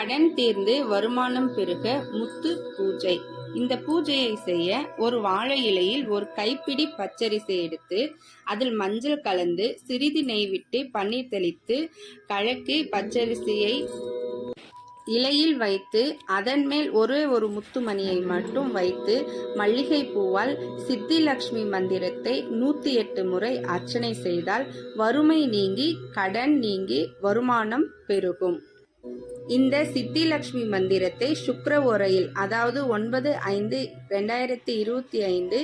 கடன் தீர்ந்து வருமானம் பெருக முத்து பூஜை. இந்த பூஜையை செய்ய ஒரு வாழை இலையில் ஒரு கைப்பிடி பச்சரிசி எடுத்து அதில் மஞ்சள் கலந்து சிறிது நெய் விட்டு பன்னீர் தெளித்து கலக்கி பச்சரிசியை இலையில் வைத்து அதன் மேல் ஒரு முத்துமணியை மட்டும் வைத்து மல்லிகை பூவால் சித்தி லட்சுமி மந்திரத்தை 108 முறை அர்ச்சனை செய்தால் வறுமை நீங்கி கடன் நீங்கி வருமானம் பெருகும். இந்த சித்தி லட்சுமி மந்திரத்தை சுக்கிர ஓரையில், அதாவது 9/5/2025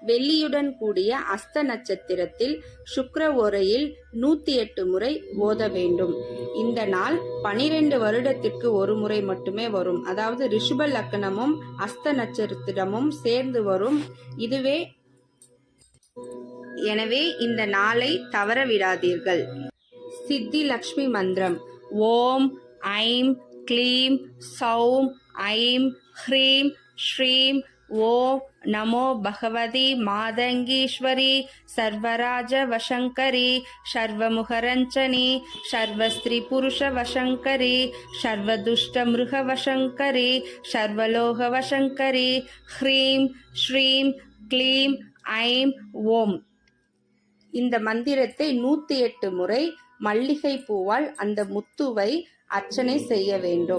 வெள்ளியுடன் கூடிய அஸ்த நட்சத்திரத்தில் சுக்கிர ஓரையில் 108 முறை ஓத வேண்டும். இந்த நாள் 12 வருடத்திற்கு ஒரு முறை மட்டுமே வரும். அதாவது ரிஷப லக்னமும் அஸ்த நட்சத்திரமும் சேர்ந்து வரும். எனவே இந்த நாளை தவற விடாதீர்கள். சித்தி லட்சுமி மந்திரம்: ஓம் ஐம் க்ளீம் சௌம் ஐம் ஹ்ரீம் ஸ்ரீம் ஓம் நமோ பகவதி மாதங்கீஸ்வரி சர்வராஜ வசங்கரி சர்வமுகரஞ்சனி சர்வஸ்திரீ புருஷ வசங்கரி சர்வதுஷ்ட மிருக வசங்கரி சர்வலோக வசங்கரி ஹ்ரீம் ஸ்ரீம் க்ளீம் ஐம் ஓம். இந்த மந்திரத்தை 108 முறை மல்லிகை பூவால் அந்த முத்துவை அர்ச்சனை செய்ய வேண்டும்.